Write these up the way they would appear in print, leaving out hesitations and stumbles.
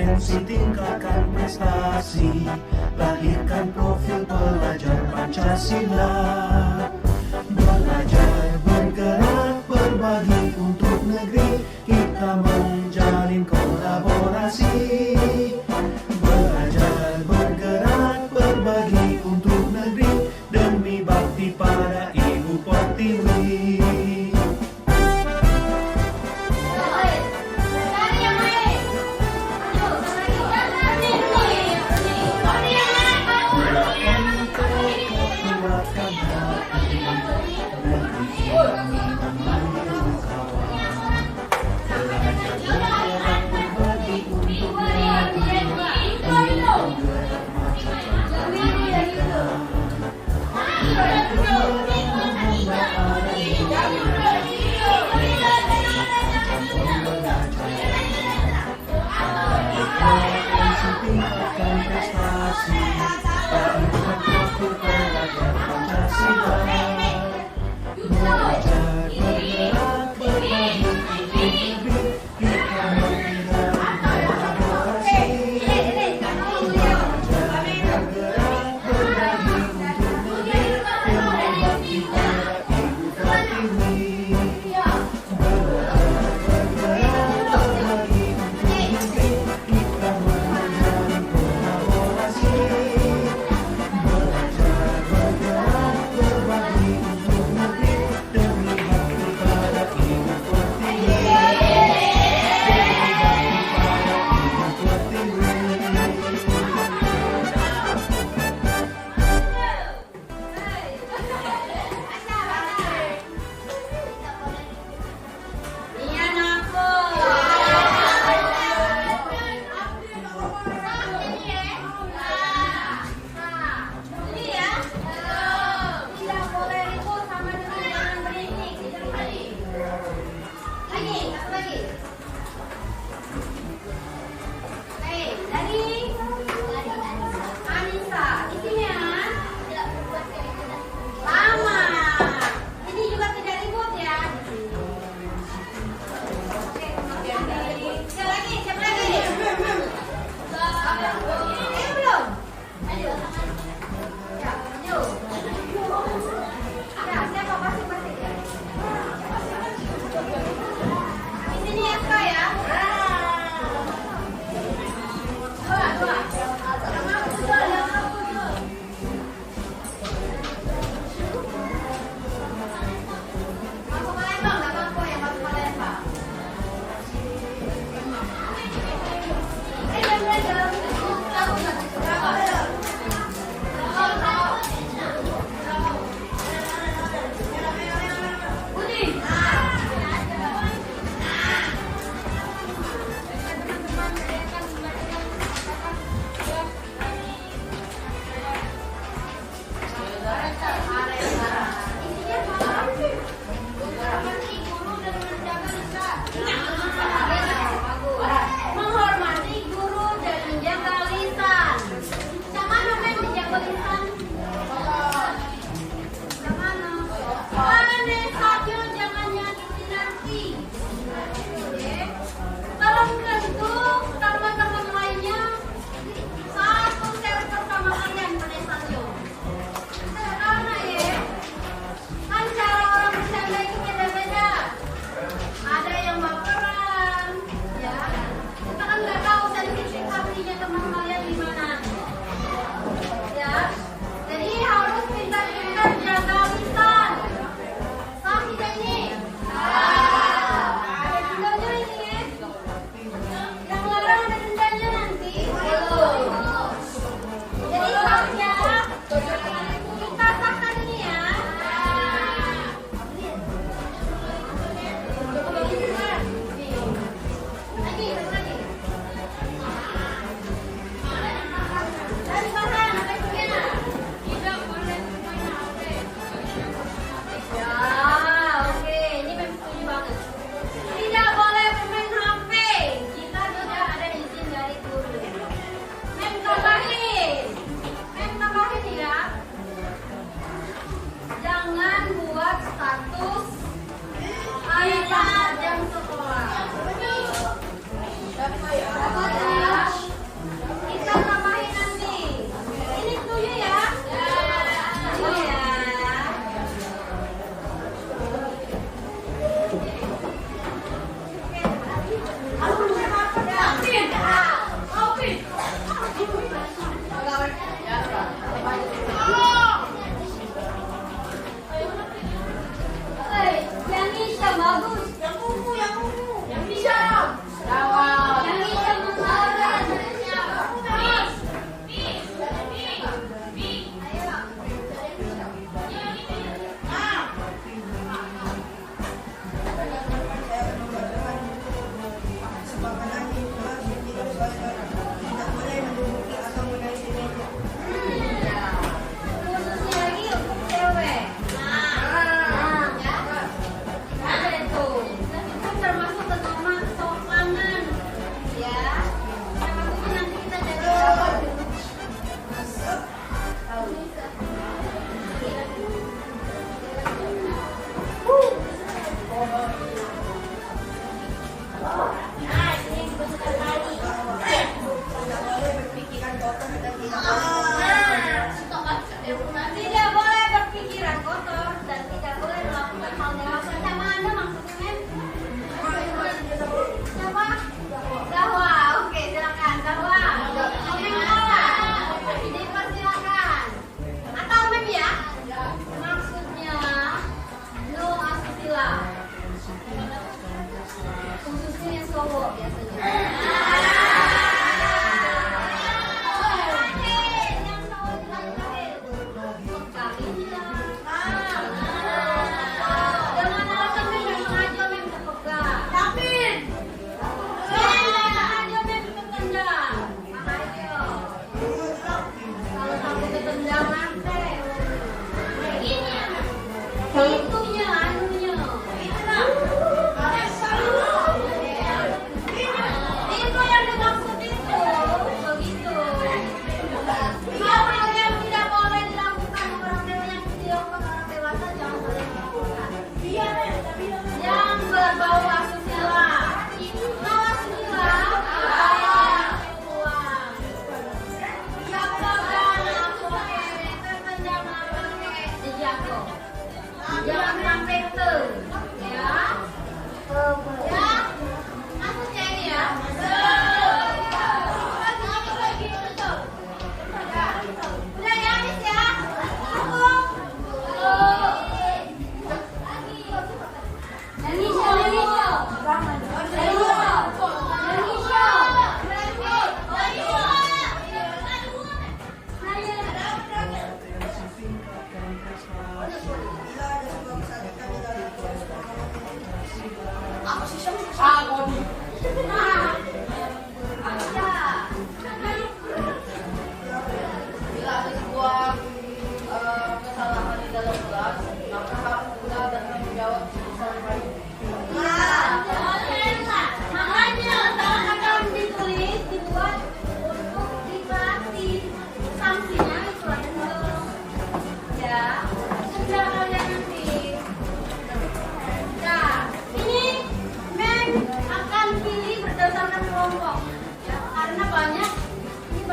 kompetensi, tingkatkan prestasi, lahirkan profil pelajar Pancasila. Belajar, bergerak, berbagi untuk negeri, kita menjalin kolaborasi. Belajar, bergerak, berbagi untuk negeri, demi bakti pada Ibu Pertiwi. Untuk kekuatkan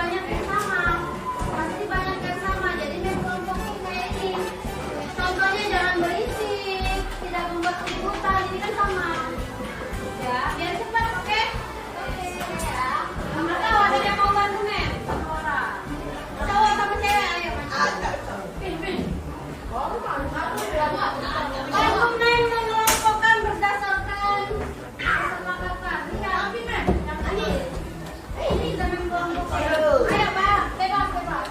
banyak yang sama. Pasti banyak yang sama. Jadi kelompoknya kayak ini. Contohnya jangan berisik, tidak membuat keributan. Ini kan sama. Ya, biar cepat, oke? Oke ya. Nomor tahu ada yang mau bantu men? Orang. Cowok sama cewek ayo. Pin. Bantu men mengelompokkan berdasarkan kesepakatan. Ini zaman kelompok. Ayo Pak, bebas.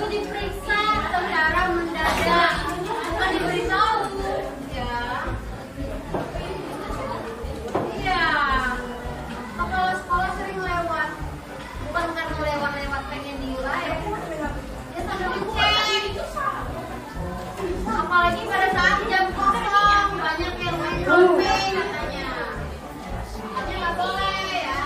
Diperiksa secara mendadak, bukan diberitahu, ya. Iya. Kalau sekolah sering lewat, bukan karena lewat pengen nilai, ya sambil ngecek. Apalagi pada saat jam kosong, banyak yang main HP katanya. Makanya nggak boleh ya.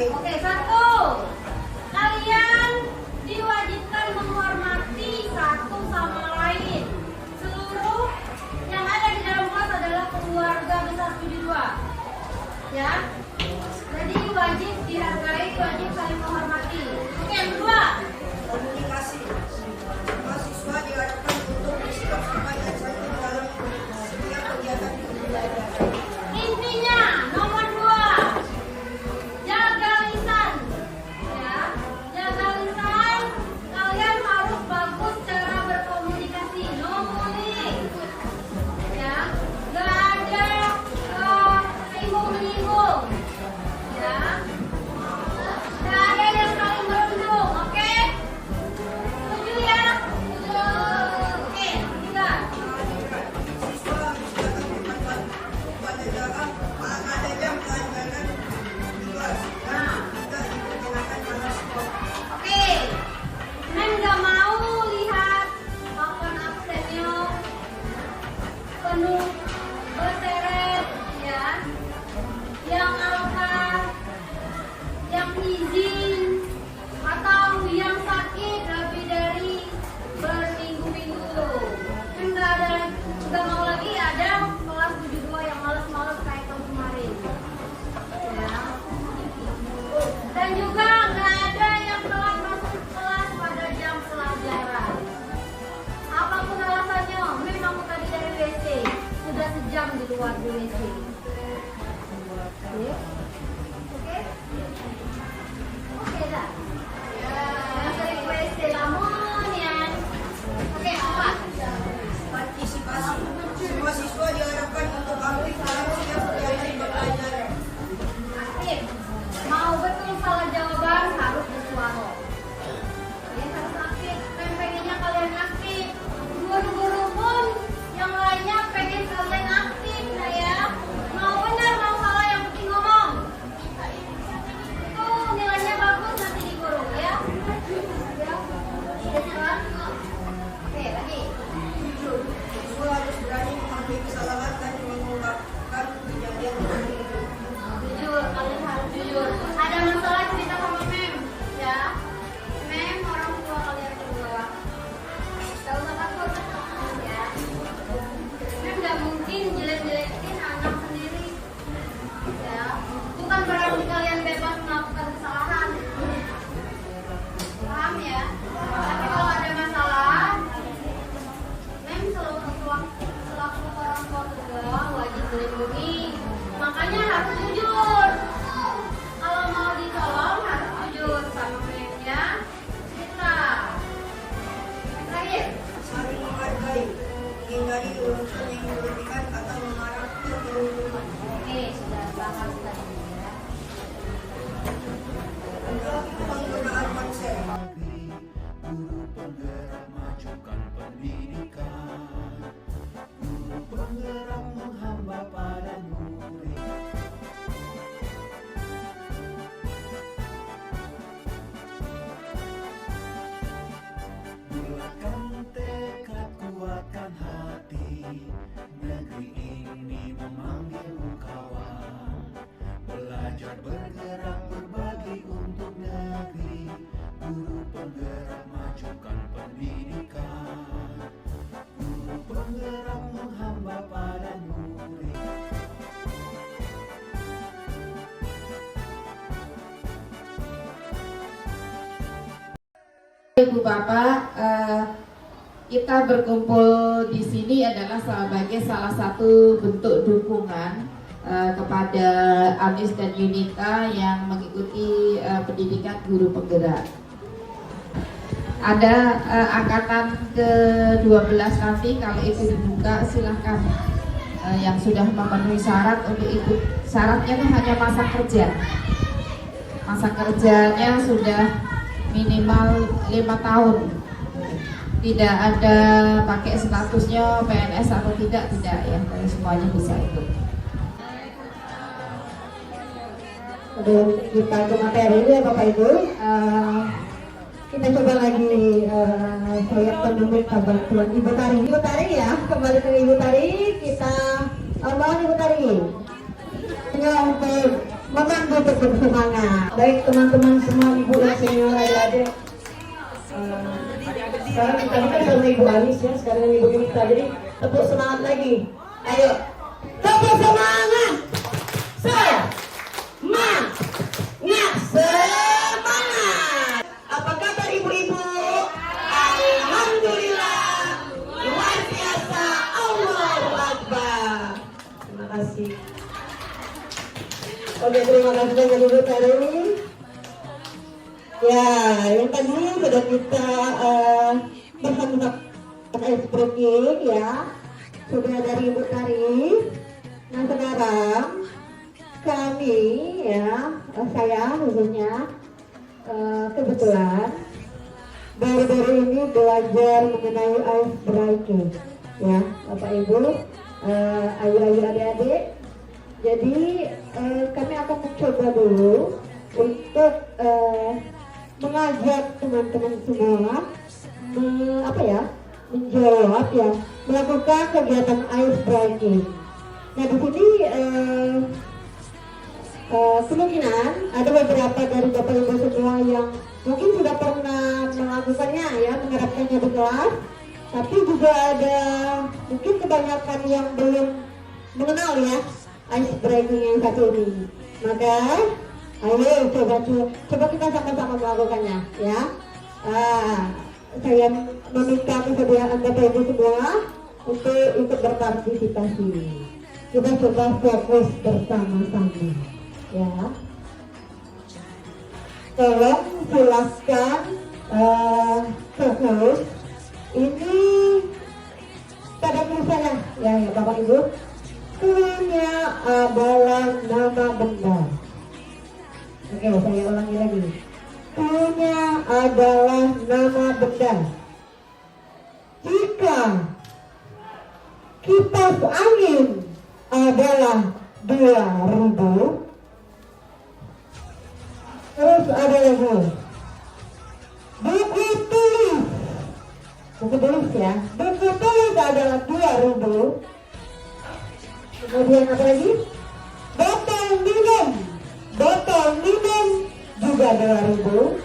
Oke, satu. Kalian diwajibkan menghormati satu sama lain. Seluruh yang ada di dalam kelas adalah keluarga besar 72. Ya. Jadi wajib dihargai, wajib saling menghormati. Dan juga nggak ada yang telat masuk kelas pada jam pelajaran. Apapun alasannya, memang aku tadi dari WC, sudah sejam di luar di WC. Oke? Oke? Oke dah. Yang sering ke WC namun ya. Oke, apa? Partisipasi. Semua siswa diharapkan untuk aktif dalam setiap kegiatan pembelajaran. Aktif. Mau betul salah jawaban harus bersuara. Ya, harus aktif. Pengennya kalian aktif. Guru-guru pun yang lainnya pengen kalian aktif, ya. Mau benar mau salah yang penting ngomong. Itu nilainya bagus nanti di guru, ya. Ya. Udah jelas? Oke, lagi. Siswa harus berani mengakui kesalahan dan mengungkapkan kejadian tersebut. Jujur, kalian harus jujur. Ada masalah cerita sama Mem, ya. Mem orang tua kalian berdua. Gak usah takut, ya. Mem gak mungkin jelek-jelekin anak sendiri, ya. Bukan berarti kalian bebas melakukan kesalahan. Paham ya? Tapi kalau ada masalah, Mem selaku orang tua kedua wajib melindungi. Makanya harus jujur. Kalau mau ditolong harus jujur sama Memnya. Kita. Terakhir. Saling menghargai, menghindari urusan yang berlebihan atau mengarah ke kerumunan. Oke, sudah bahas tadi ya. Untuk penggunaan ponsel. Guru penggerak majukan pendidikan. Guru penggerak menghamba pada murid. Bulatkan tekad, kuatkan hati. Negeri ini memanggilmu kawan. Belajar bergerak berbagi untuk negeri. Guru penggerak majukan pendidikan. Guru penggerak menghamba pada murid. Ibu Bapak, kita berkumpul di sini adalah sebagai salah satu bentuk dukungan kepada Anis dan Yunita yang mengikuti pendidikan guru penggerak. Ada angkatan ke-12 nanti, kalau itu dibuka silahkan yang sudah memenuhi syarat untuk ikut. Syaratnya itu hanya masa kerja. Masa kerjanya sudah minimal 5 tahun. Tidak ada pakai statusnya PNS atau tidak ya, semuanya bisa ikut. Sebelum kita ke materi ya Bapak Ibu, kita coba lagi saya penulis bantuan Ibu Tari. Ibu Tari ya, kembali ke Ibu Tari, kita mohon Ibu Tari ya untuk memandu tetap semangat. Baik teman-teman semua, Ibu dan senior adik-adik. Sekarang kita kan sama Ibu Anis ya, sekarang Ibu Yunita. Jadi tepuk semangat lagi. Ayo, tepuk semangat. Semangat. Apa kabar ibu-ibu? Alhamdulillah, luar biasa. Allahu Akbar. Terima kasih. Oke, terima kasih banyak Ibu Tari. Ya, yang tadi sudah kita berhendak breaking ya, sudah dari Ibu Tari. Nah sekarang kami ya, saya khususnya kebetulan baru-baru ini belajar mengenai ice breaking ya, Bapak Ibu, ayu-ayu adik-adik. Jadi kami akan mencoba dulu untuk mengajak teman-teman semua menjawab ya, melakukan kegiatan ice breaking. Nah di sini kemungkinan ada beberapa dari Bapak Ibu semua yang mungkin sudah pernah melakukannya ya, menerapkannya di kelas, tapi juga ada mungkin kebanyakan yang belum mengenal ya ice breaking yang satu ini. Maka Ayo coba kita sama-sama melakukannya ya. Saya meminta kesediaan Bapak Ibu semua untuk ikut berpartisipasi. Kita coba fokus bersama-sama ya. Tolong silakan fokus. Ini pada saya ya Bapak Ibu. Cluenya adalah nama benda. Oke, saya ulangi lagi. Cluenya adalah nama benda. Jika kipas angin adalah 2.000, terus ada lagi buku tulis ya. Buku tulis adalah 2.000. Kemudian apa lagi? Botol minum juga 2.000.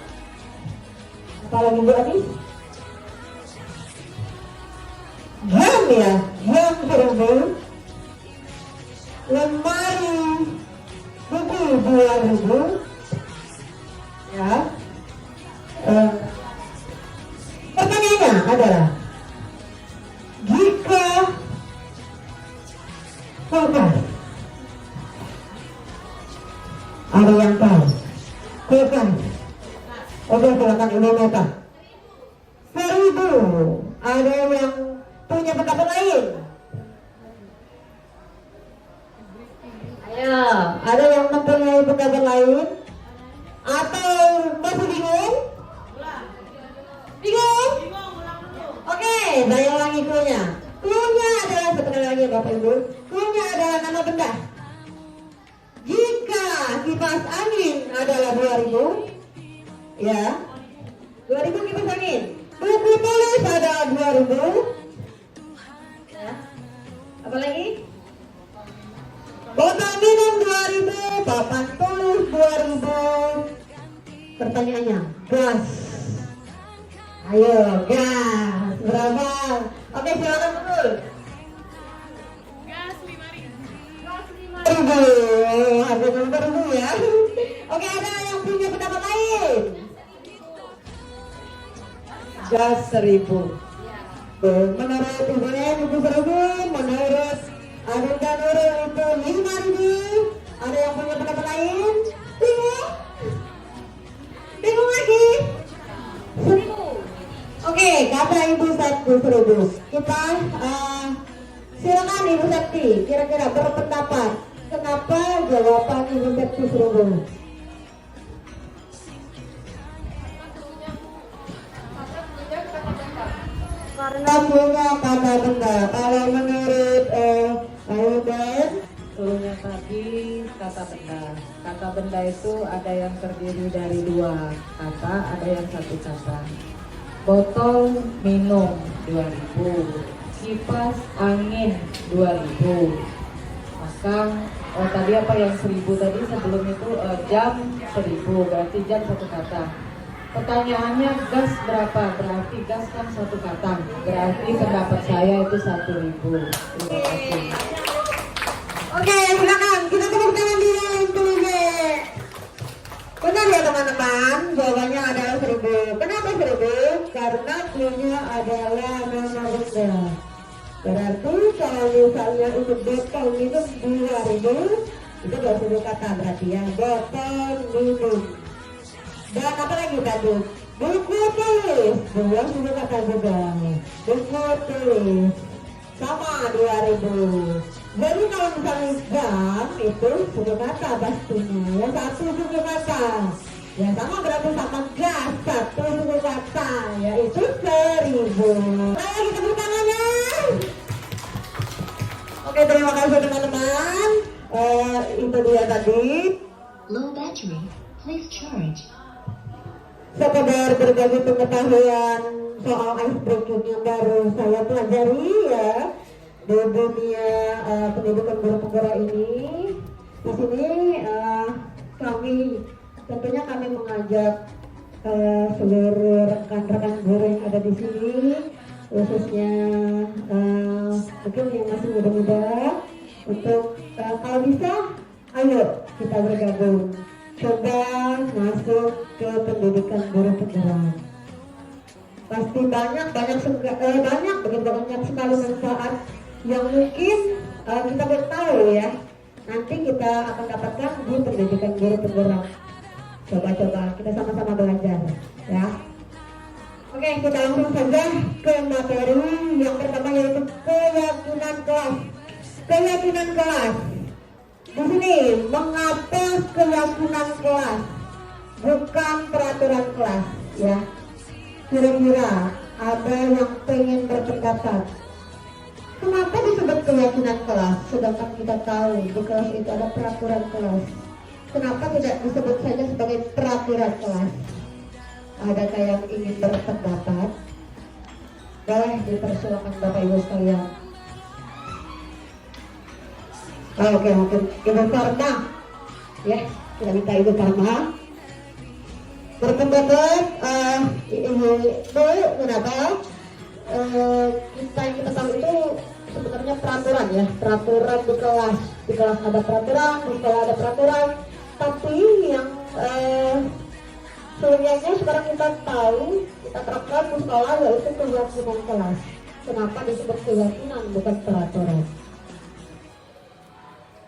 Apalagi Bu Adis? Jam ya, jam 1.000. Lemari buku 2.000. Ya. Pertanyaannya adalah, jika kulkas, ada yang tahu? Kulkas. Oke, silakan Ibu Meta. 1.000. Ada yang punya pendapat lain? Ayo, ada yang mempunyai pendapat lain? Atau masih bingung? Bingung? Oke, saya ulangi cluenya. Cluenya adalah sekali lagi Bapak Ibu. Cluenya adalah nama benda. Jika kipas angin adalah 2.000, ya, 2.000 kipas angin. Buku tulis adalah 2.000. Ya. Apa lagi? Botol minum 2.000, papan tulis 2.000. Pertanyaannya, gas. Ayo, gas. Berapa? Oke, silakan betul. Gas 5.000. 5.000. Harga 5.000 ya. Oke, ada yang punya pendapat lain? Gas 1.000. Menurut Ibu Nen itu 1.000. Menurut Adun dan Nurul itu 5.000. Ada yang punya pendapat lain? Bingung? Bingung lagi? 1.000. Oke, kata Ibu Sakti 1.000. Kita silakan Ibu Sakti kira-kira berpendapat kenapa jawaban Ibu Sakti 1.000. Karena punya kata benda. Kalau menurut Ayudan, Cluenya tadi kata benda. Kata benda itu ada yang terdiri dari 2 kata, ada yang 1 kata. Botol minum 2.000, kipas angin 2.000. Maka tadi apa yang 1.000 tadi sebelum itu jam 1.000, berarti jam 1 kata. Pertanyaannya gas berapa? Berarti gas kan 1 kata. Berarti pendapat saya itu 1.000. Terima kasih. oke, silakan kita tepuk tangan dulu untuk Ibu. Benar ya teman-teman, jawabannya adalah 1.000. Kenapa 1.000? Karena cluenya adalah nama benda. Berarti kalau misalnya untuk botol minum 2.000, itu 20 kata berarti ya, botol minum. Dan apa lagi tadi? Buku tulis, 20 kata juga. Buku tulis sama 2.000. Jadi kalau misalnya jam itu 10 kata pastinya, ya 1 suku kata. Ya sama berarti sama gas 1 suku kata, yaitu 1.000. Ayo kita tepuk tangannya. Oke, terima kasih teman-teman. Itu dia tadi. Low battery. Please charge. Sekedar berbagi pengetahuan soal ice breaking yang baru saya pelajari ya di dunia pendidikan guru penggerak ini. Di sini kami tentunya kami mengajak seluruh rekan-rekan guru yang ada di sini, khususnya mungkin yang masih muda-muda, untuk kalau bisa ayo kita bergabung coba masuk ke pendidikan guru penggerak. Pasti banyak banyak sekali manfaat yang mungkin kita belum tahu ya. Nanti kita akan dapatkan di pendidikan guru penggerak. Coba-coba kita sama-sama belajar ya. Oke, kita langsung saja ke materi yang pertama, yaitu keyakinan kelas. Keyakinan kelas. Di sini, mengapa keyakinan kelas, bukan peraturan kelas ya. Kira-kira ada yang pengen berpendapat, kenapa disebut keyakinan kelas sedangkan kita tahu di kelas itu ada peraturan kelas? Kenapa tidak disebut saja sebagai peraturan kelas? Adakah yang ingin berpendapat? Boleh dipersilakan Bapak Ibu sekalian. Oke, mungkin Ibu Farma ya, kita minta Ibu Farma berpendapat. Ibu kenapa kita tahu itu sebenarnya peraturan ya, peraturan di kelas ada peraturan, di sekolah ada peraturan, tapi yang sebenarnya sekarang kita tahu, kita terapkan di sekolah, yaitu keyakinan kelas. Kenapa disebut keyakinan bukan peraturan?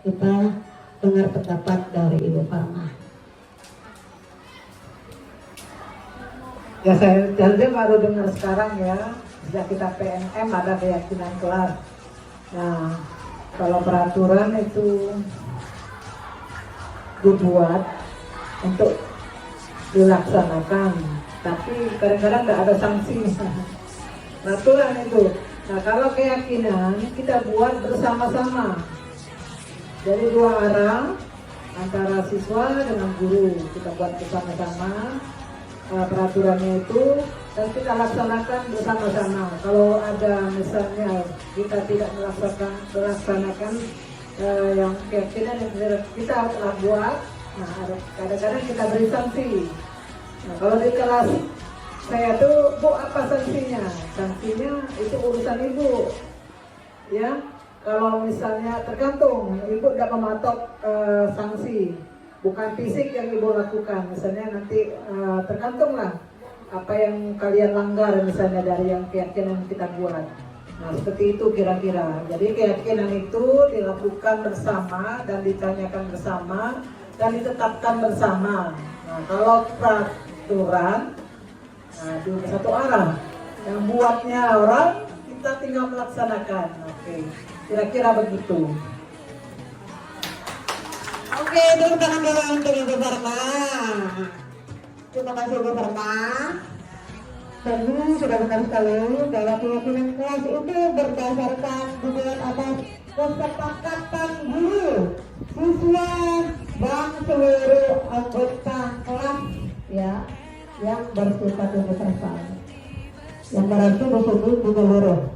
Kita dengar pendapat dari Ibu Farma. Ya, saya baru dengar sekarang ya, sejak kita PNM ada keyakinan kelas. Nah, kalau peraturan itu dibuat untuk dilaksanakan, tapi kadang-kadang nggak ada sanksi. Peraturan itu. Nah, kalau keyakinan kita buat bersama-sama. Dari dua arah, antara siswa dengan guru, kita buat bersama-sama peraturannya itu, dan kita laksanakan bersama-sama. Kalau ada misalnya kita tidak melaksanakan yang keyakinan yang kita telah buat, nah kadang-kadang kita beri sanksi. Nah, kalau di kelas saya tuh, Bu, apa sanksinya? Sanksinya itu urusan Ibu, ya. Kalau misalnya tergantung, Ibu tidak mematok sanksi, bukan fisik yang Ibu lakukan. Misalnya nanti tergantunglah apa yang kalian langgar misalnya dari yang keyakinan kita buat. Nah, seperti itu kira-kira. Jadi keyakinan itu dilakukan bersama dan ditanyakan bersama dan ditetapkan bersama. Nah, kalau peraturan, nah, itu satu arah. Yang buatnya orang, kita tinggal melaksanakan. Oke. Kira-kira begitu. Oke, tepuk tangan dulu untuk Ibu Farma. Terima kasih Ibu Farma. Tadi sudah benar sekali bahwa keyakinan kelas itu berdasarkan dugaan atas kesepakatan guru, siswa, dan seluruh anggota kelas ya, yang bersifat universal. Yang berarti di sini menyeluruh.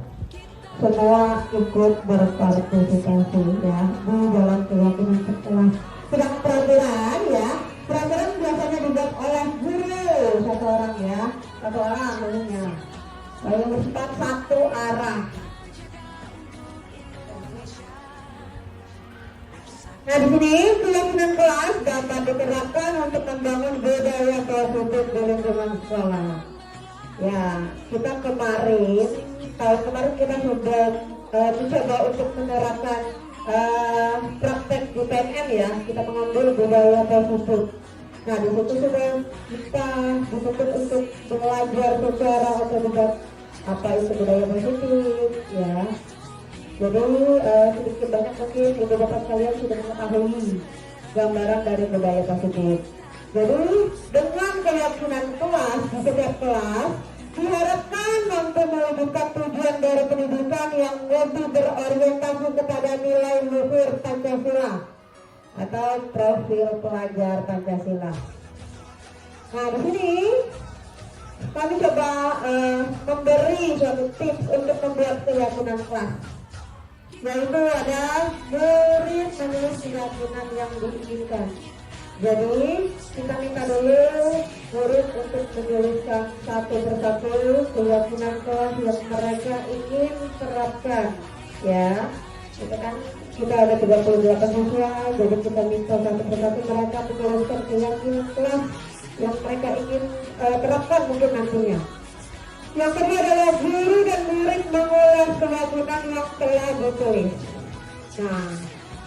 Semua ikut berpartisipasi ya di dalam keyakinan sekolah. Sedang peraturan ya, peraturan biasanya dibuat oleh guru satu orang ya, satu orang gurunya. Lalu bersifat satu arah. Nah, di sini keyakinan kelas dapat diterapkan untuk membangun budaya positif di lingkungan sekolah. Ya, kita tahun kemarin kita sudah mencoba untuk menerapkan praktek di PNM ya, kita mengambil budaya positif. Nah, di situ sudah kita dituntut untuk belajar secara otodidak apa itu budaya positif ya. Jadi sedikit banyak mungkin ibu bapak sekalian sudah mengetahui gambaran dari budaya positif. Jadi dengan keyakinan kelas di setiap kelas diharapkan mampu mewujudkan tujuan dari pendidikan yang lebih berorientasi kepada nilai luhur Pancasila atau profil pelajar Pancasila. Nah, di sini kami coba memberi suatu tips untuk membuat keyakinan kelas, yaitu ada menulis keyakinan yang diinginkan. Jadi kita minta dulu murid untuk menuliskan satu persatu keyakinan kelas yang mereka ingin terapkan ya. Kita kan kita ada 38 siswa, jadi kita minta satu persatu mereka menuliskan keyakinan kelas yang mereka ingin terapkan mungkin nantinya. Yang kedua adalah guru dan murid mengulas kewajiban yang telah ditulis. Nah,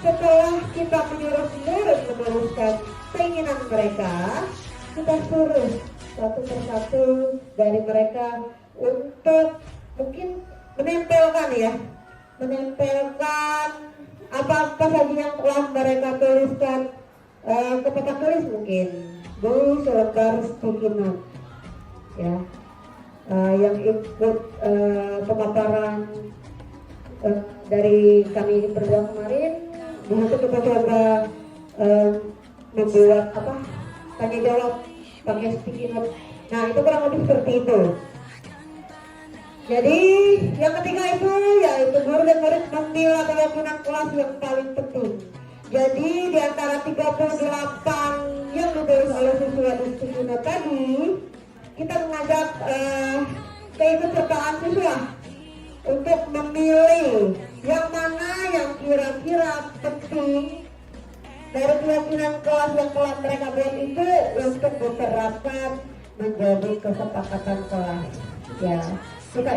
setelah kita menyuruh murid menuliskan keinginan mereka, kita suruh satu persatu dari mereka untuk mungkin menempelkan apa-apa saja yang telah mereka tuliskan ke papan tulis mungkin di selembar sticky note ya. Yang ikut pemaparan dari kami berdua kemarin, di situ kita coba membuat tanya jawab pakai sticky note. Nah, itu kurang lebih seperti itu. Jadi yang ketiga itu yaitu guru dan murid memilah keyakinan kelas yang paling penting. Jadi di antara 38 yang ditulis oleh siswa di sticky note tadi, kita mengajak keikutsertaan siswa untuk memilih yang mana yang kira-kira penting dari keyakinan kelas yang telah mereka buat itu untuk diterapkan menjadi kesepakatan kelas. Ya, kita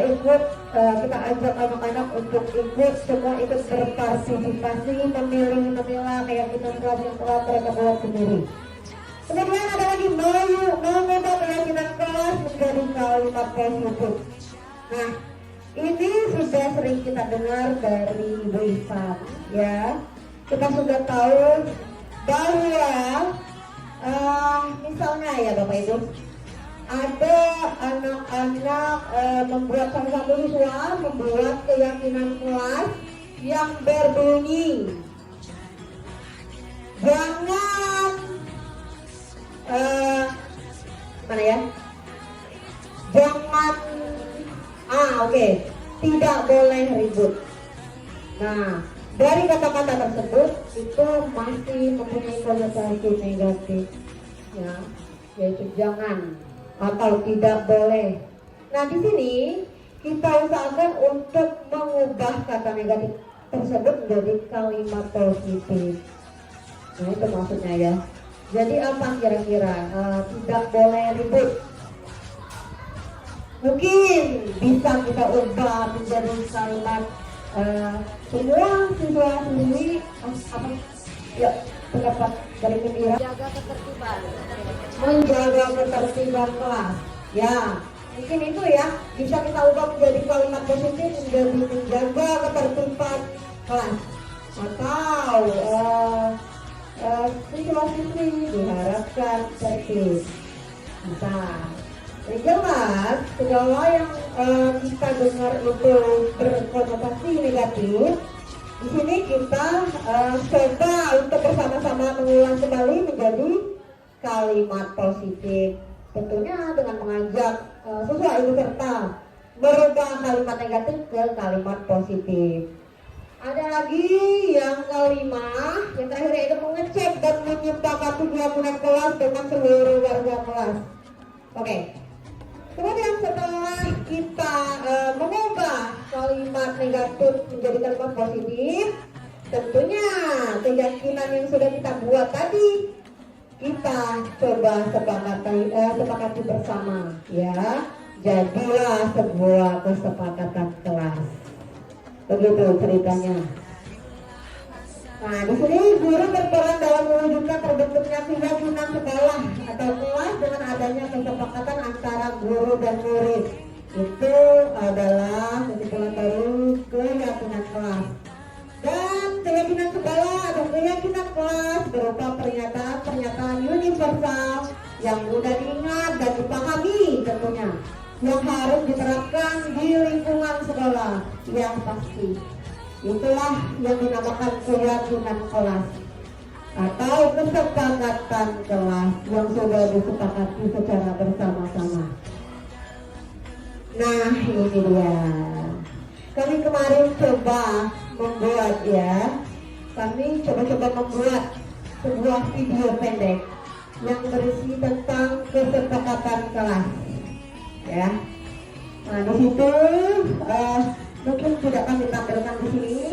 kita ajak anak-anak untuk semua ikut berpartisipasi memilah keyakinan kelas yang telah mereka buat sendiri. Kemudian ada lagi mengubah keyakinan kelas menjadi kalimat positif. Nah, ini sudah sering kita dengar dari Ibu Ivan, ya. Kita sudah tahu bahwa misalnya ya Bapak Ibu, ada anak-anak membuat salah satu siswa membuat keyakinan kelas yang berbunyi, jangan tidak boleh ribut. Nah, dari kata-kata tersebut itu masih mempunyai konotasi negatif, ya, yaitu jangan atau tidak boleh. Nah, di sini kita usahakan untuk mengubah kata negatif tersebut menjadi kalimat positif. Nah, itu maksudnya ya. Jadi apa kira-kira? Tidak boleh ribut. Mungkin bisa kita ubah menjadi kalimat semua siswa sendiri ya, pendapat dari Mira, menjaga ketertiban kelas. Ya, mungkin itu ya bisa kita ubah menjadi kalimat positif menjadi menjaga ketertiban kelas, atau siswa-siswi diharapkan tertib. Bisa. Yang jelas, segala yang kita dengar itu berkonotasi negatif. Di sini kita coba untuk bersama-sama mengulang kembali menjadi kalimat positif. Tentunya dengan mengajak siswa ikut serta merubah kalimat negatif ke kalimat positif. Ada lagi yang kelima, yang terakhir yaitu mengecek dan menyepakati keyakinan kelas dengan seluruh warga kelas. Oke. Kemudian setelah kita mengubah kalimat negatif menjadi kalimat positif, tentunya keyakinan yang sudah kita buat tadi kita coba sepakati bersama, ya. Jadilah sebuah kesepakatan kelas. Begitu ceritanya. Nah, di sini guru berperan dalam mewujudkan terbentuknya keyakinan sekolah atau kelas dengan adanya kesepakatan antara guru dan murid. Itu adalah kesimpulan baru keyakinan kelas. Dan keyakinan sekolah atau keyakinan kelas berupa pernyataan universal yang mudah diingat dan dipahami tentunya, yang harus diterapkan di lingkungan sekolah yang pasti. Itulah yang dinamakan keyakinan kelas atau kesepakatan kelas yang sudah disepakati secara bersama-sama. Nah, ini dia. Kami kemarin coba membuat sebuah video pendek yang berisi tentang kesepakatan kelas. Ya. Nah, di situ mungkin tidak kami tampilkan di sini.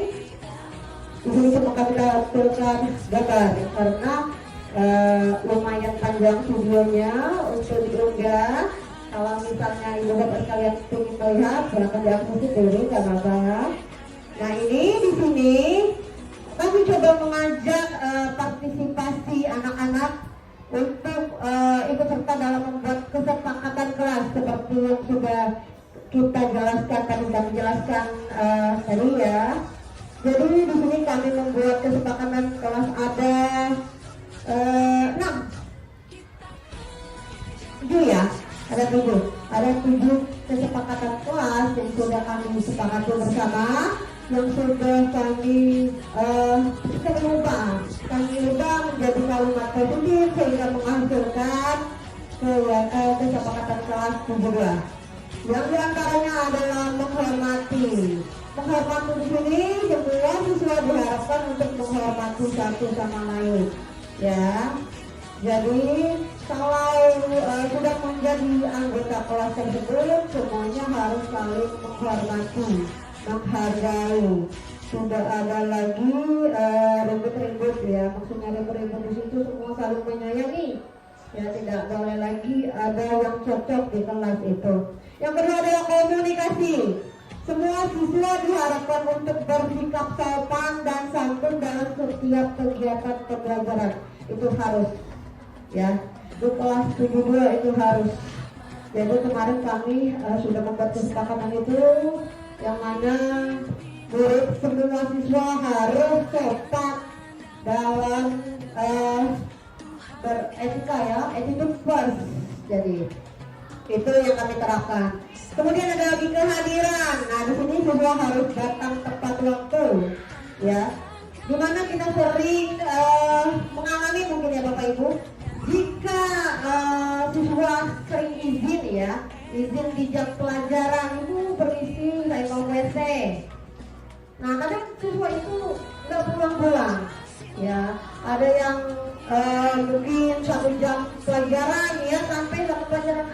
Di sini cuma kami tampilkan gambar karena lumayan panjang videonya untuk diunggah. Kalau misalnya ibu bapak sekalian ingin melihat, silahkan diakses dulu, nggak apa-apa. Nah ini di sini kami coba mengajak partisipasi anak-anak untuk ikut serta dalam membuat kesepakatan kelas seperti yang sudah kita jelaskan tadi, kami jelaskan tadi ya. Jadi di sini kami membuat kesepakatan kelas ada 7 ya, ada 7 kesepakatan kelas yang sudah kami sepakati bersama, yang sudah kami ubah menjadi kalimat positif sehingga menghasilkan kesepakatan kelas 7. Yang diantaranya adalah menghormati. Menghormati di sini semua siswa diharapkan untuk menghormati satu sama lain, ya. Jadi kalau sudah menjadi anggota kelas tersebut, semuanya harus saling menghormati, menghargai. Tidak ada lagi ribut-ribut ya. Maksudnya ribut-ribut di situ semua saling menyayangi. Ya, tidak boleh lagi ada yang cocok di kelas itu. Yang kedua adalah komunikasi. Semua siswa diharapkan untuk bersikap sopan dan santun dalam setiap kegiatan pembelajaran. Itu harus, ya. Di kelas 72 itu harus. Jadi kemarin kami sudah membuat kesepakatan itu, yang mana murid semua siswa harus sopan dalam beretika ya, attitude first. Jadi itu yang kami terapkan. Kemudian ada lagi kehadiran. Nah di sini siswa harus datang tepat waktu, ya. Dimana kita sering mengalami mungkin ya Bapak Ibu, jika siswa sering izin ya, izin di jam pelajaran itu permisi saya mau WC. Nah kadang siswa itu nggak pulang-pulang, ya. Ada yang mungkin 1 jam pelajaran ya, sampai 1 pelajaran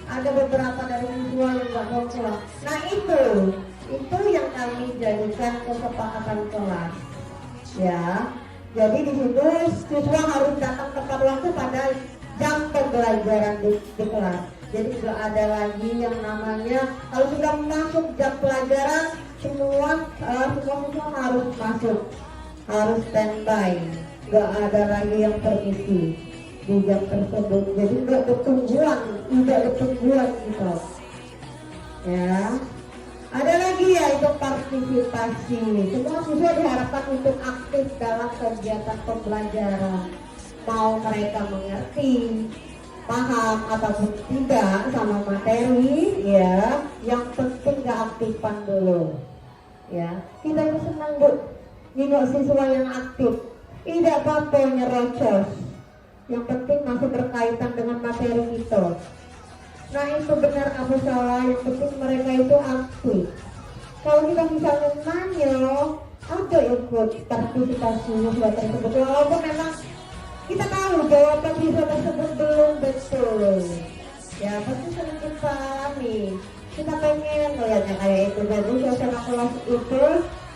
ada beberapa dari siswa yang nggak mau pulang. Nah itu yang kami jadikan kesepakatan kelas, ya. Jadi di situ siswa harus datang tepat waktu pada jam pembelajaran di kelas. Jadi nggak ada lagi yang namanya kalau sudah masuk jam pelajaran semua siswa harus masuk, harus standby. Nggak ada lagi yang permisi di jam tersebut. Jadi nggak ketungguan gitu, ya. Ada lagi ya itu partisipasi. Semua siswa diharapkan untuk aktif dalam kegiatan pembelajaran. Mau mereka mengerti, paham ataupun tidak sama materi, ya. Yang penting gak aktifan dulu, ya. Kita itu senang Bu, nengok siswa yang aktif. Tidak apa-apa nyerocos. Yang penting masih berkaitan dengan materi kita. Nah itu benar kamu salah, yang penting mereka itu aktif. Kalau kita misalnya nanya, ada ikut partisipasi siswa tersebut, walaupun memang kita tahu jawaban siswa tersebut belum betul, ya pasti sering kita alami. Kita pengen melihatnya kayak itu, jadi suasana kelas itu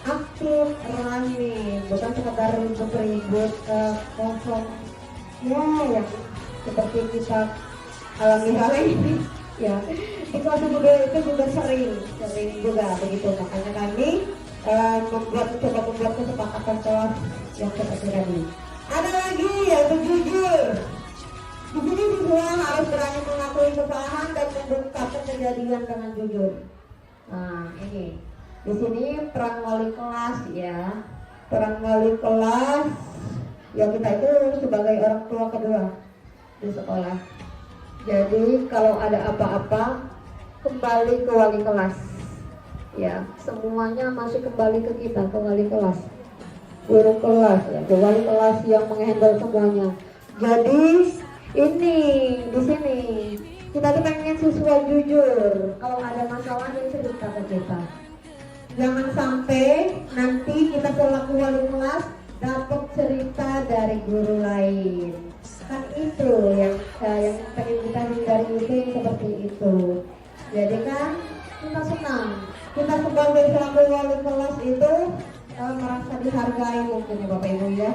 aktif, rame, bukan sekedar ribut-ribut kosong, ya yang seperti kita alami hal ini, ya. Di kelas itu juga sering juga begitu. Makanya kami coba membuat kesepakatan kelas yang seperti tadi. Ada lagi yaitu jujur. Di sini siswa harus berani mengakui kesalahan dan mengungkapkan kejadian dengan jujur. Nah ini di sini peran wali kelas ya, peran wali kelas ya, kita itu sebagai orang tua kedua di sekolah. Jadi kalau ada apa-apa kembali ke wali kelas, ya semuanya masih kembali ke kita, ke wali kelas, guru kelas ya, ke wali kelas yang menghandle semuanya. Jadi ini di sini kita tuh pengen siswa jujur, kalau ada masalah dia cerita ke kita. Jangan sampai nanti kita selaku wali kelas dapat cerita dari guru lain. Kan itu yang pengen kita hindari itu seperti itu. Jadi kan kita senang, kita sebagai selaku wali kelas itu merasa dihargai mungkin ya Bapak Ibu ya.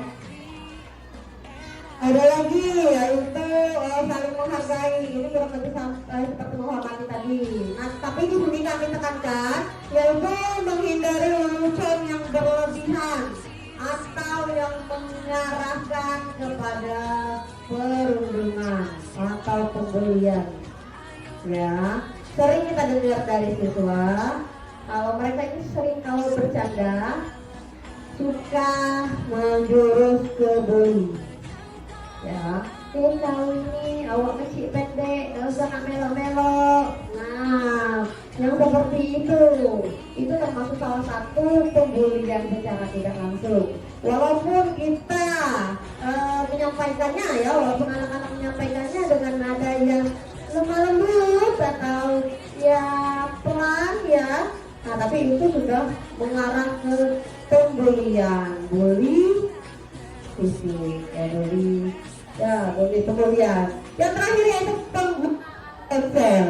Ada lagi yaitu saling menghargai, ini kurang lebih seperti menghormati tadi. Nah, tapi di sini kami tekankan yaitu menghindari lelucon yang berlebihan atau yang mengarahkan kepada perundungan atau pembelian. Ya, sering kita dengar dari siswa kalau mereka ini sering kalau bercanda suka menjurus ke bully. Ya, kau ini awak kecil pendek, gak usah nak melo-melo. Nah, yang seperti itu termasuk salah satu pembulian secara tidak langsung. Walaupun kita menyampaikannya ya, walaupun anak-anak menyampaikannya dengan nada yang lemah lembut atau ya pelan ya, nah tapi itu sudah mengarah ke pembulian, bully fisik, bully pembulian. Yang terakhir yaitu penggunaan ponsel.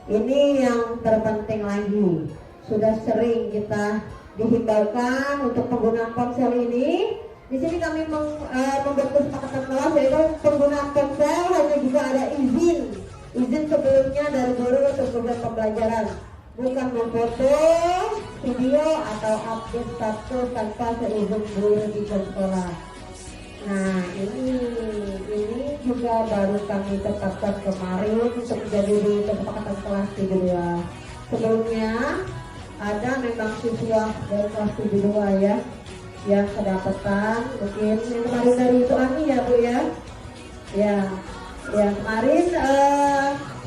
Ini yang terpenting lagi. Sudah sering kita dihimbaukan untuk penggunaan ponsel ini. Di sini kami membuat kesepakatan kelas yaitu penggunaan ponsel hanya jika ada izin sebelumnya dari guru untuk program pembelajaran. Bukan memfoto, video atau update status tanpa seizin guru di sekolah. Nah ini juga baru kami tetapkan kemarin untuk menjadi kesepakatan kelas 72. Sebelumnya ada memang siswa dari kelas 72 ya yang kedapatan mungkin yang kemarin dari itu Ani ya Bu ya. Ya yang kemarin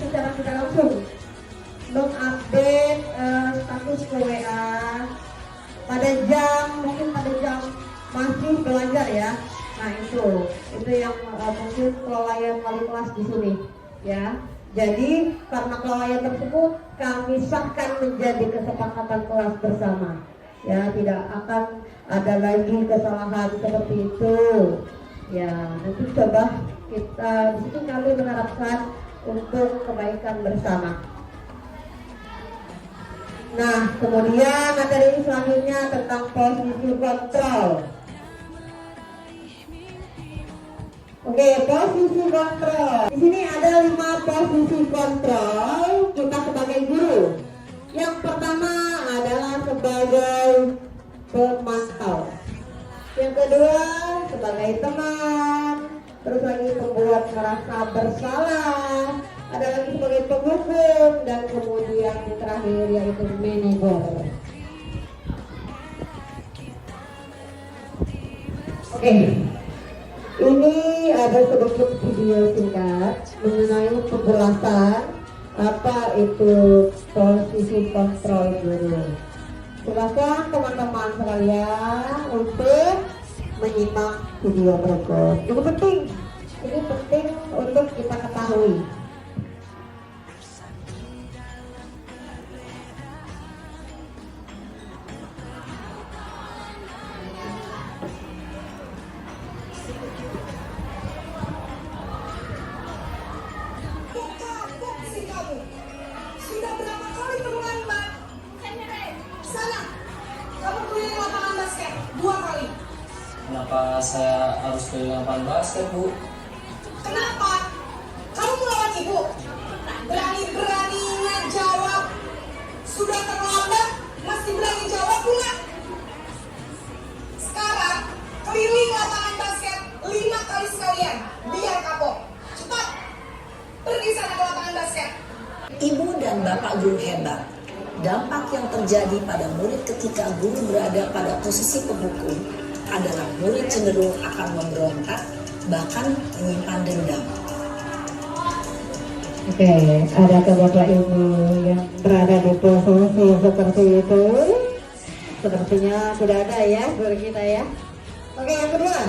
secara tidak langsung mengupdate status ke WA pada jam masih belajar ya. Nah itu yang mungkin kelalaian wali kelas di sini ya. Jadi karena kelalaian tersebut kami sahkan menjadi kesepakatan kelas bersama ya, tidak akan ada lagi kesalahan seperti itu ya. Nanti coba kita di sini kami mengharapkan untuk kebaikan bersama. Nah kemudian materi selanjutnya tentang posisi kontrol. Oke, posisi kontrol. Di sini ada 5 posisi kontrol kita sebagai guru. Yang pertama adalah sebagai pemantau. Yang kedua sebagai teman. Terus lagi pembuat merasa bersalah. Ada lagi sebagai penghukum dan kemudian yang terakhir yaitu manajer. Oke. Ini ada sedikit video singkat mengenai penjelasan apa itu posisi kontrol guru. Silakan teman-teman sekalian untuk menyimak video berikut. Ini penting untuk kita ketahui. Sudah berapa kali terlambat? Sana, kamu keliling lapangan basket 2 kali. Kenapa saya harus keliling lapangan basket, Bu? Kenapa? Kamu melawan ibu? Berani-beraninya jawab. Sudah terlambat, masih berani jawab pula. Sekarang, keliling lapangan basket 5 kali sekalian. Biar kapok. Cepat, pergi sana ke lapangan basket. Ibu dan bapak guru hebat. Dampak yang terjadi pada murid ketika guru berada pada posisi penghukum adalah murid cenderung akan memberontak, bahkan menyimpan dendam. Oke, ada Bapak Ibu yang berada di posisi seperti itu. Sepertinya tidak ada ya guru kita ya. Oke, yang kedua.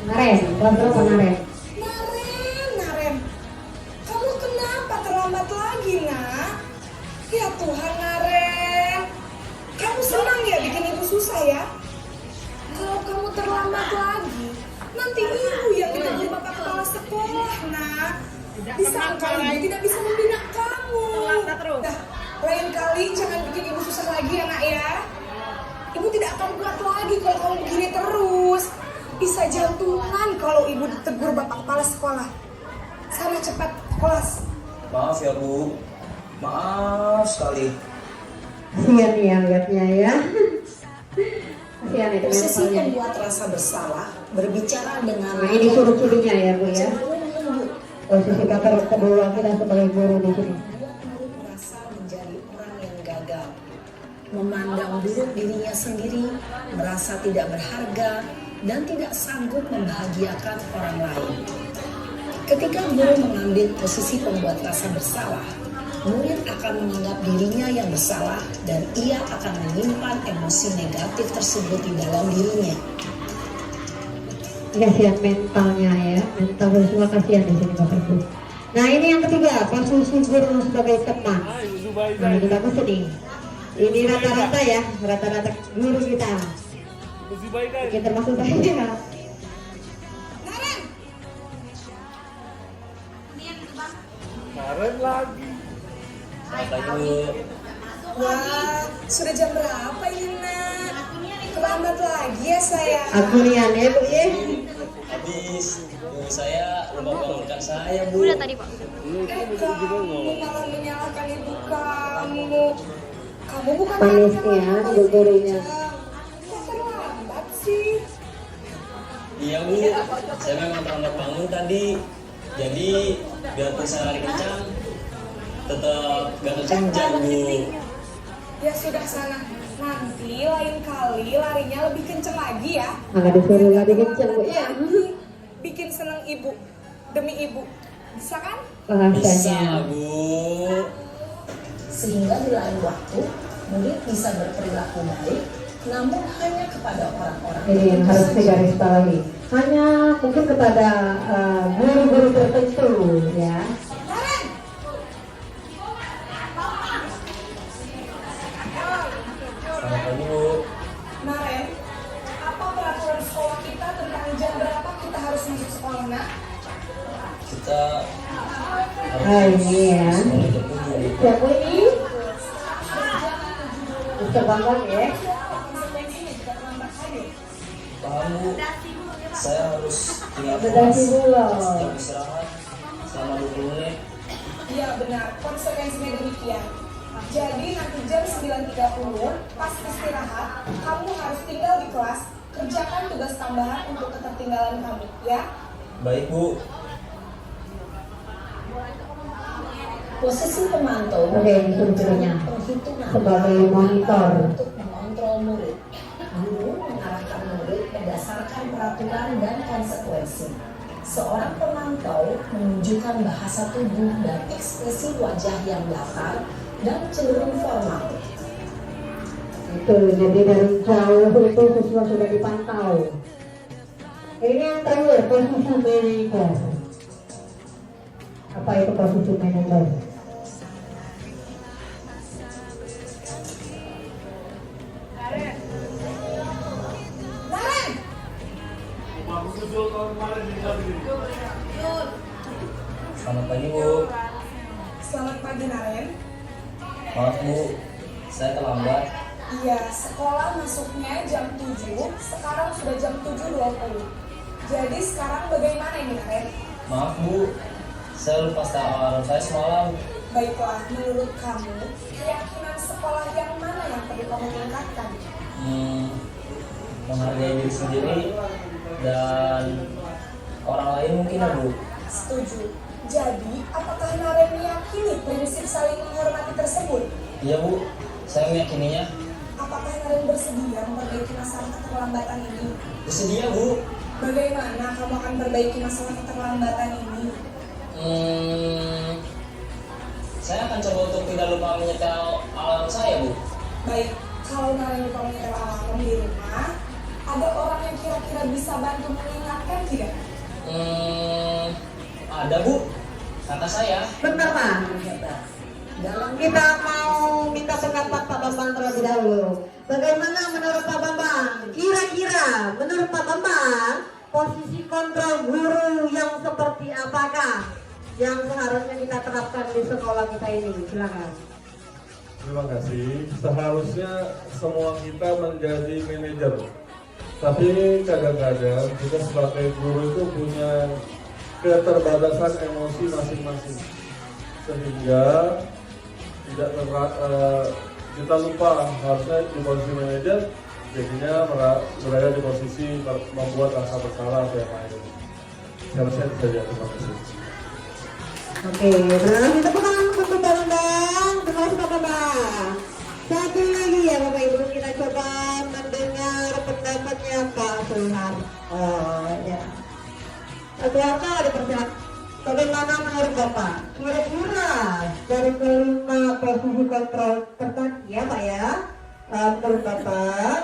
Naren, kelas berapa Naren? Naren, kamu kenapa terlambat lagi, nak? Ya Tuhan, Naren, kamu senang ya bikin ibu susah ya? Kalau kamu terlambat lagi, nanti ibu yang ditegur bapak kepala sekolah, nak. Disangka ibu tidak bisa membina kamu. Nah, lain kali jangan bikin ibu susah lagi ya, nak ya. Ibu tidak akan kuat lagi kalau kamu begini terus. Bisa jantungan kalau ibu ditegur bapak kepala sekolah. Sana cepat kelas. Maaf ya Bu, maaf sekali. Kasihan ya lihatnya ya. Kasihan itu Posisi mentalnya. membuat rasa bersalah, berbicara dengan Nah ini suruh-suruhnya ya Bu ya. cenderung menunggu. Posisi kakak kedua kita sebagai guru di sini. Merasa menjadi orang yang gagal, memandang buruk dirinya sendiri, merasa tidak berharga, dan tidak sanggup membahagiakan orang lain. Ketika guru mengambil posisi pembuat rasa bersalah, murid akan menganggap dirinya yang bersalah dan ia akan menyimpan emosi negatif tersebut di dalam dirinya. Kasihan mentalnya ya, mental semua kasihan di sini Bapak Ibu. Nah ini yang ketiga, posisi guru sebagai teman. Nah ini bagus nih. Ini rata-rata ya, rata-rata guru kita. Kita termasuk saya. Naren. Selamat pagi Bu. Wah, sudah jam berapa ini, nak? Terlambat lagi ya, sayang. Aku lihat ya Bu ya. Habis ibu saya lupa bangunkan saya Bu. Udah tadi, Pak. Kamu malah menyalahkan ibu kamu. Kamu bukan Panisnya, ibu gurunya. Kok terlambat sih? Iya Bu, saya memang terlambat bangun tadi. Jadi biar saya lari kencang, tetap gak kencang Bu. Ya sudah sana. Nanti lain kali larinya lebih kenceng lagi ya. Maka disuruh lari kenceng Bu ya. Bikin seneng ibu demi ibu. Bisa kan? Bisa Bahasanya. Bu. Sehingga di lain waktu, murid bisa berperilaku baik, namun hanya kepada orang-orang Ini yang harus digarisbawahi. Hanya mungkin kepada guru-guru tertentu ya. Selamat pagi Bu. Naren, apa peraturan sekolah kita tentang jam berapa kita harus masuk sekolah, nak? Kita Ah ini ya. sekolah jam 7 Bu. Siapa ini? Mr. Bambang ya. Konsekuensinya juga terlambat saja. Paham Bu. Saya harus tinggal Berdasi dulu. setiap istirahat selama 20 menit. Iya benar, konsekuensinya demikian. Jadi nanti jam 9.30 pas istirahat, kamu harus tinggal di kelas, kerjakan tugas tambahan untuk ketertinggalan kamu, ya? Baik Bu. Posisi pemantau Oke, ini suruh-suruhnya. penghitungan Sebagai monitor. untuk mengontrol murid. Guru mengarahkan murid berdasarkan peraturan dan konsekuensi. Seorang pemantau menunjukkan bahasa tubuh dan ekspresi wajah yang datar dan cenderung formal. Itu jadi dari jauh itu siswa sudah dipantau. Ini yang terakhir posisi manajer. Apa itu posisi manajer? Naren! Selamat pagi Bu. Selamat pagi, Naren. Maaf Bu, saya terlambat. Iya, sekolah masuknya jam 7, sekarang sudah jam 7.20. Jadi sekarang bagaimana ini, Naren? Maaf Bu, saya lupa start alarm saya semalam. Baiklah, menurut kamu, keyakinan sekolah yang mana yang perlu kamu tingkatkan? Menghargai diri sendiri dan orang lain mungkin ya Bu. Setuju. Jadi, apakah Naren meyakini prinsip saling menghormati tersebut? Iya Bu, saya meyakininya. Apakah Naren bersedia memperbaiki masalah keterlambatan ini? Bersedia Bu. Bagaimana kamu akan memperbaiki masalah keterlambatan ini? Saya akan coba untuk tidak lupa menyetel alarm saya Bu. Baik, kalau Naren lupa menyetel alarm di rumah, ada orang yang kira-kira bisa bantu mengingatkan tidak? Ada Bu, kata saya. Bentar Pak, Dalam kita mau minta pendapat Pak Bambang terlebih dahulu. Bagaimana menurut Pak Bambang? Kira-kira menurut Pak Bambang posisi kontrol guru yang seperti apakah yang seharusnya kita terapkan di sekolah kita ini? Silakan. Terima kasih. Seharusnya semua kita menjadi manajer. Tapi kadang-kadang kita sebagai guru itu punya keterbatasan emosi masing-masing. Sehingga tidak kita lupa harusnya di posisi manajer, jadinya berada di posisi membuat rasa bersalah yang lain. Seharusnya bisa jadi. Terima kasih. Oke, berarti tepuk tangan untuk Bang. Terima kasih Bapak. Satu lagi ya Bapak Ibu, kita coba mendengar pendapatnya Pak Suhar. Oh ya. Pak Suharto dipersilakan. Bagaimana menurut Bapak? Kira-kira dari kelima posisi kontrol tertentu ya Pak ya, menurut Bapak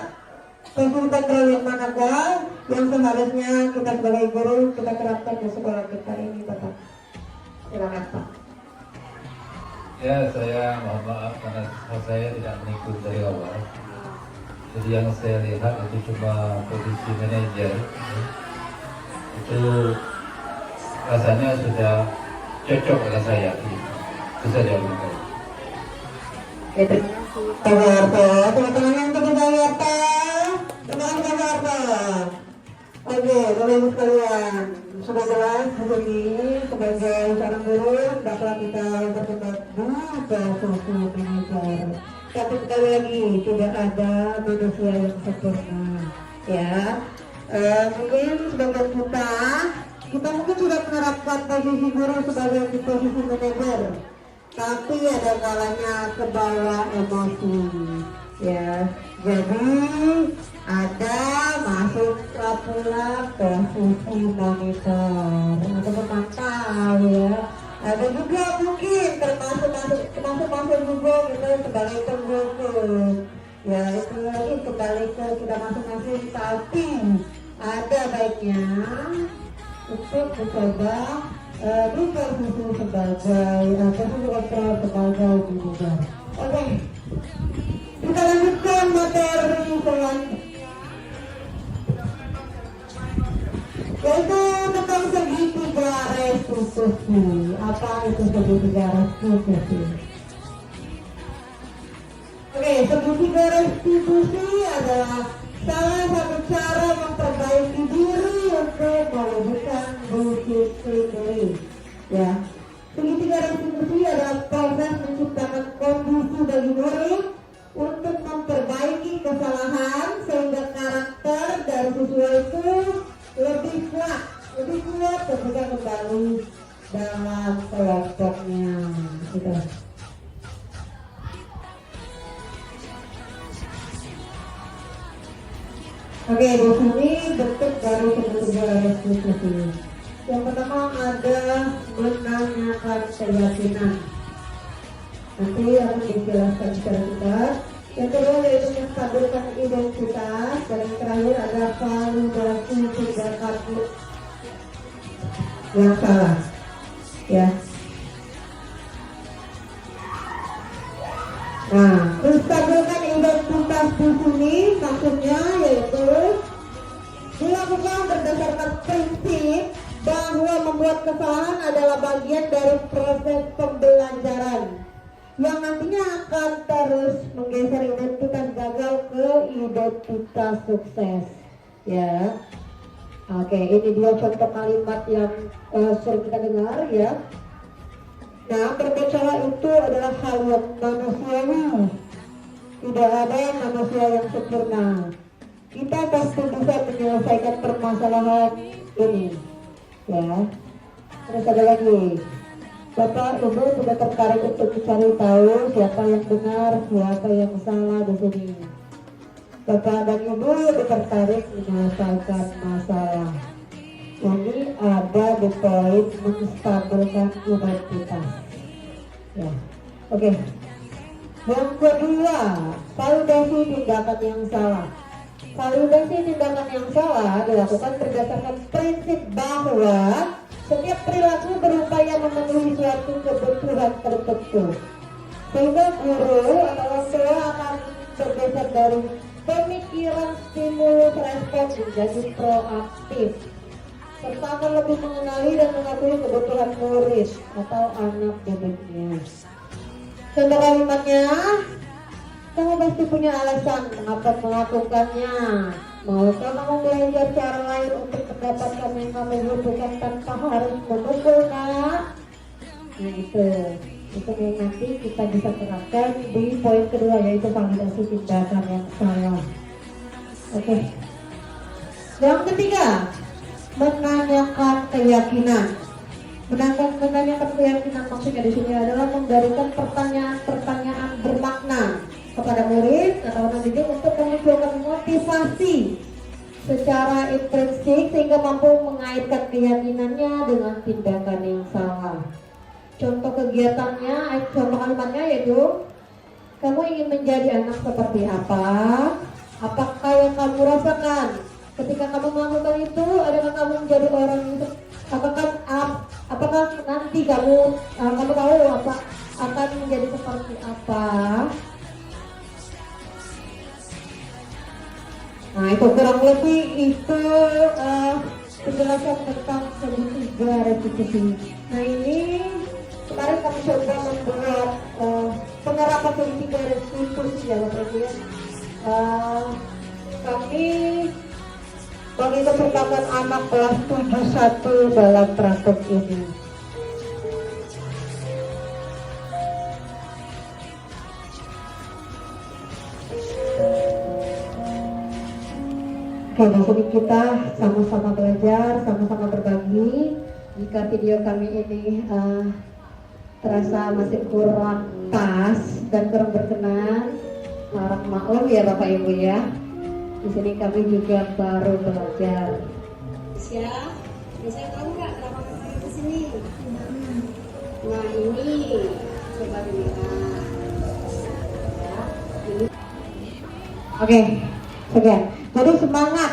posisi kontrol yang manakah yang seharusnya kita sebagai guru kita terapkan di sekolah kita ini Bapak? Silakan Pak. Ya, saya mohon maaf karena saya tidak mengikut dari awal. Jadi yang saya lihat itu cuma posisi manajer. Itu rasanya sudah cocok dengan saya. Itu saja untuk saya. Terima kasih. Teman-teman untuk kita lihat. Terima kasih Pak Harto. Oke, Bapak Ibu sekalian, sudah jelas hari ini sebagai seorang guru dapat kita berdebat ke posisi manajer. Tapi sekali lagi tidak ada manusia yang sempurna, ya. Mungkin sebagai kita mungkin sudah menerapkan posisi guru sebagai posisi manajer, tapi ada kalanya kebawa emosi, ya. Jadi ada masuk pula posisi monitor atau pemantau ya. Ada juga mungkin termasuk juga kita sebagai penghukum. Ya itu lagi kembali ke kita masing-masing, tapi ada baiknya untuk mencoba berposisi sebagai posisi kontrol sebagai manajer. Oke. Kita lanjutkan materi selanjutnya, yaitu tentang segitiga restitusi. Apa itu segitiga restitusi? Oke, segitiga restitusi adalah salah satu cara memperbaiki diri untuk mewujudkan disiplin diri. Ya, segitiga restitusi adalah proses menciptakan kondisi bagi murid untuk memperbaiki kesalahan sehingga karakter dari siswa itu lebih kuat ketika kembali dalam kelompoknya. Gitu. Oke, di sini bentuk dari segitiga restitusi. Yang pertama ada menanyakan keyakinan. Nanti akan dijelaskan secara singkat. Yang kedua yaitu menstabilkan identitas, dan yang terakhir ada validasi tindakan yang salah. Ya. Nah, menstabilkan identitas di sini maksudnya yaitu dilakukan berdasarkan prinsip bahwa membuat kesalahan adalah bagian dari proses pembelajaran yang nantinya akan terus menggeser identitas gagal ke identitas sukses. Ya, oke, ini dia contoh kalimat yang sering kita dengar ya. Nah, berbuat salah itu adalah hal yang manusiawi. Tidak ada manusia yang sempurna. Kita pasti bisa menyelesaikan permasalahan ini. Ya, terus ada lagi. Bapak Ibu sudah tertarik untuk mencari tahu siapa yang benar, siapa yang salah di sini. Bapak dan Ibu lebih tertarik menyelesaikan masalah. Ini ada di poin menstabilkan identitas. Ya, oke. Yang kedua, validasi tindakan yang salah. Validasi tindakan yang salah dilakukan berdasarkan prinsip bahwa setiap perilaku berupaya memenuhi suatu kebutuhan tertentu, sehingga guru atau orang tua akan bergeser dari pemikiran stimulus respon menjadi proaktif. serta akan lebih mengenali dan mengakui kebutuhan murid atau anak didiknya. Contoh kalimatnya, kamu pasti punya alasan mengapa melakukannya. Maukah kamu belajar cara lain untuk mendapatkan yang kamu butuhkan tanpa harus memukul, nak? Nah itu yang nanti kita bisa terapkan di poin kedua, yaitu validasi tindakan yang salah. Oke. Yang ketiga, menanyakan keyakinan. Menanyakan keyakinan maksudnya di sini adalah memberikan pertanyaan-pertanyaan bermakna kepada murid atau anak didik untuk memunculkan motivasi secara intrinsik sehingga mampu mengaitkan keyakinannya dengan tindakan yang salah. Contoh kegiatannya, contoh kalimatnya yaitu, kamu ingin menjadi anak seperti apa? Apakah yang kamu rasakan ketika kamu melakukan itu? Adakah kamu menjadi orang itu? Apakah nanti kamu tahu apa akan menjadi seperti apa? Nah itu kurang lebih itu penjelasan tentang segitiga restitusi. Nah ini kemarin kami coba membuat penerapan segitiga restitusi ya Bapak Ibu ya. Kami bagi kesempatan anak kelas 71 dalam praktek ini. Oke, di sini kita sama-sama belajar, sama-sama berbagi. Jika video kami ini terasa masih kurang pas dan kurang berkenan, maklum ya Bapak Ibu ya. Di sini kami juga baru belajar. Ya, saya tahu nggak kenapa saya ke sini? Nah ini coba dilihat. Ya, ini. Oke, sekian. Jadi semangat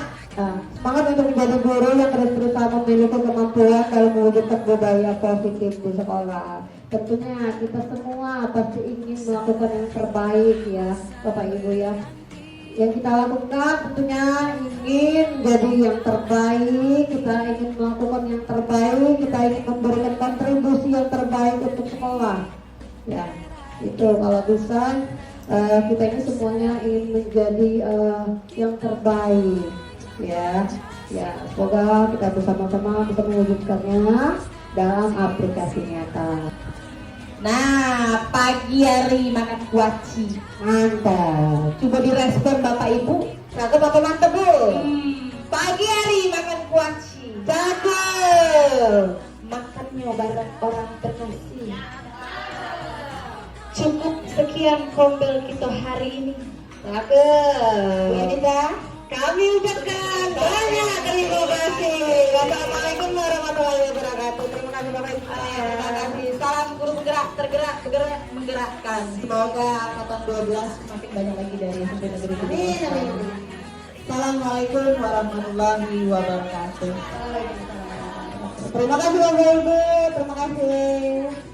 untuk menjadi guru yang terus berusaha memiliki kemampuan dalam mewujudkan budaya positif di sekolah. Tentunya kita semua pasti ingin melakukan yang terbaik ya Bapak Ibu ya. Yang kita lakukan tentunya ingin jadi yang terbaik, kita ingin melakukan yang terbaik, kita ingin memberikan kontribusi yang terbaik untuk sekolah. Ya, itu kalau bisa kita ini semuanya ingin menjadi yang terbaik. Ya, semoga kita bersama-sama bisa mewujudkannya dalam aplikasi nyata. Nah, pagi hari makan kuaci. Mantap. Coba direspon Bapak Ibu. Cakep apa mantap Bu? Pagi hari makan kuaci. Cakep. Makannya bareng orang terkasih. Cukup sekian kombel kita hari ini. Cakep. Ya Dinda. Kami ucapkan banyak terima kasih. Wassalamualaikum warahmatullahi wabarakatuh. Terima kasih Bapak Ibu. Terima kasih. Salam guru bergerak, menggerakkan. Semoga angkatan 12 semakin banyak lagi dari SMP Negeri 2. Amin. Assalamualaikum warahmatullahi wabarakatuh. Terima kasih Bapak Ibu. Terima kasih.